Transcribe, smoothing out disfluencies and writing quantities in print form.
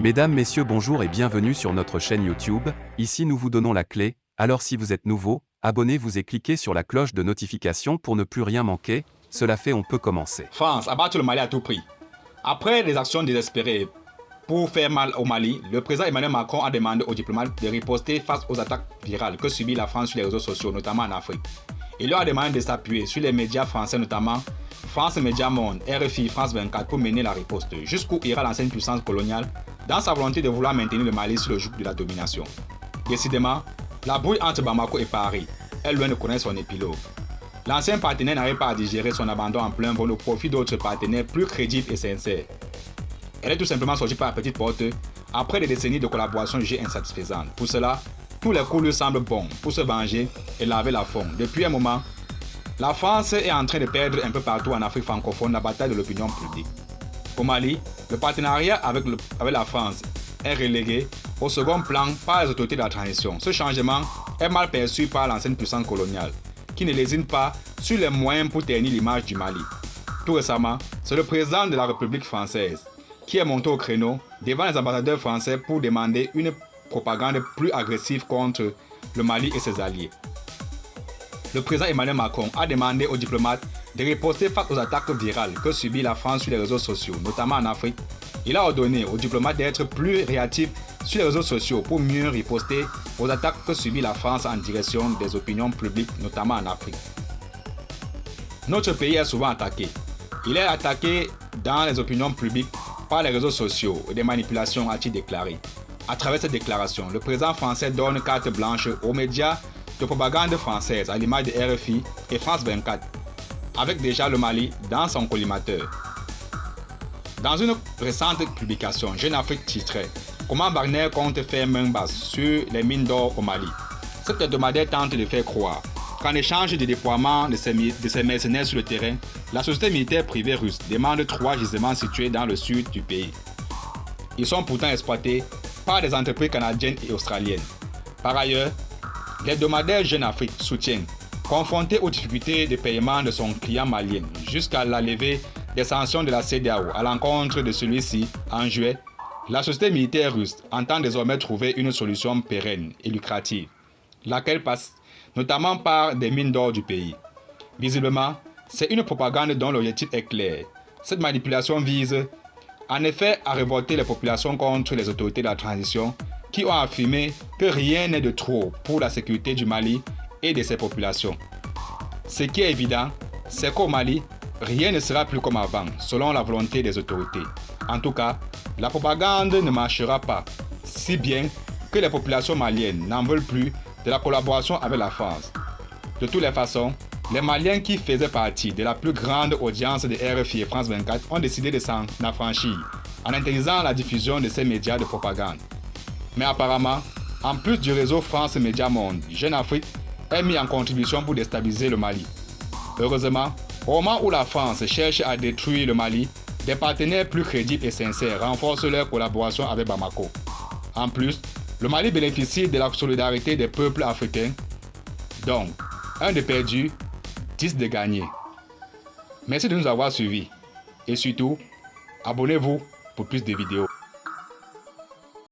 Mesdames, Messieurs, bonjour et bienvenue sur notre chaîne YouTube. Ici nous vous donnons la clé, alors si vous êtes nouveau, abonnez-vous et cliquez sur la cloche de notification pour ne plus rien manquer. Cela fait, on peut commencer. France abattre le Mali à tout prix. Après des actions désespérées pour faire mal au Mali, le président Emmanuel Macron a demandé aux diplomates de riposter face aux attaques virales que subit la France sur les réseaux sociaux, notamment en Afrique. Il leur a demandé de s'appuyer sur les médias français, notamment France Média Monde, RFI, France 24, pour mener la riposte, jusqu'où ira l'ancienne puissance coloniale dans sa volonté de vouloir maintenir le Mali sur le joug de la domination. Décidément, la brouille entre Bamako et Paris est loin de connaître son épilogue. L'ancien partenaire n'arrive pas à digérer son abandon en plein vol au profit d'autres partenaires plus crédibles et sincères. Elle est tout simplement sortie par la petite porte après des décennies de collaboration jugée insatisfaisante. Pour cela, tous les coups lui semblent bons pour se venger et laver la faune. Depuis un moment, la France est en train de perdre un peu partout en Afrique francophone la bataille de l'opinion publique. Au Mali, le partenariat avec la France est relégué au second plan par les autorités de la transition. Ce changement est mal perçu par l'ancienne puissance coloniale, qui ne lésine pas sur les moyens pour ternir l'image du Mali. Tout récemment, c'est le président de la République française qui est monté au créneau devant les ambassadeurs français pour demander une propagande plus agressive contre le Mali et ses alliés. Le président Emmanuel Macron a demandé aux diplomates de riposter face aux attaques virales que subit la France sur les réseaux sociaux, notamment en Afrique. Il a ordonné aux diplomates d'être plus réactifs sur les réseaux sociaux pour mieux riposter aux attaques que subit la France en direction des opinions publiques, notamment en Afrique. Notre pays est souvent attaqué. Il est attaqué dans les opinions publiques par les réseaux sociaux et des manipulations, a-t-il déclaré. À travers cette déclaration, le président français donne carte blanche aux médias de propagande française à l'image de RFI et France 24, avec déjà le Mali dans son collimateur. Dans une récente publication, Jeune Afrique titrait « Comment Wagner compte faire main basse sur les mines d'or au Mali ». Cette hebdomadaire tente de faire croire qu'en échange du déploiement de ces mercenaires sur le terrain, la société militaire privée russe demande 3 gisements situés dans le sud du pays. Ils sont pourtant exploités par des entreprises canadiennes et australiennes. Par ailleurs, l'hebdomadaire Jeune Afrique soutient, confronté aux difficultés de paiement de son client malien jusqu'à la levée des sanctions de la CEDEAO à l'encontre de celui-ci en juillet, la société militaire russe entend désormais trouver une solution pérenne et lucrative, laquelle passe notamment par des mines d'or du pays. Visiblement, c'est une propagande dont l'objectif est clair. Cette manipulation vise en effet à révolter les populations contre les autorités de la transition qui ont affirmé que rien n'est de trop pour la sécurité du Mali et de ses populations. Ce qui est évident, c'est qu'au Mali, rien ne sera plus comme avant, selon la volonté des autorités. En tout cas, la propagande ne marchera pas, si bien que les populations maliennes n'en veulent plus de la collaboration avec la France. De toutes les façons, les Maliens qui faisaient partie de la plus grande audience de RFI et France 24 ont décidé de s'en affranchir en interdisant la diffusion de ces médias de propagande. Mais apparemment, en plus du réseau France Média Monde, Jeune Afrique est mis en contribution pour déstabiliser le Mali. Heureusement, au moment où la France cherche à détruire le Mali, des partenaires plus crédibles et sincères renforcent leur collaboration avec Bamako. En plus, le Mali bénéficie de la solidarité des peuples africains. Donc, 1 de perdu, 10 de gagné. Merci de nous avoir suivis. Et surtout, abonnez-vous pour plus de vidéos.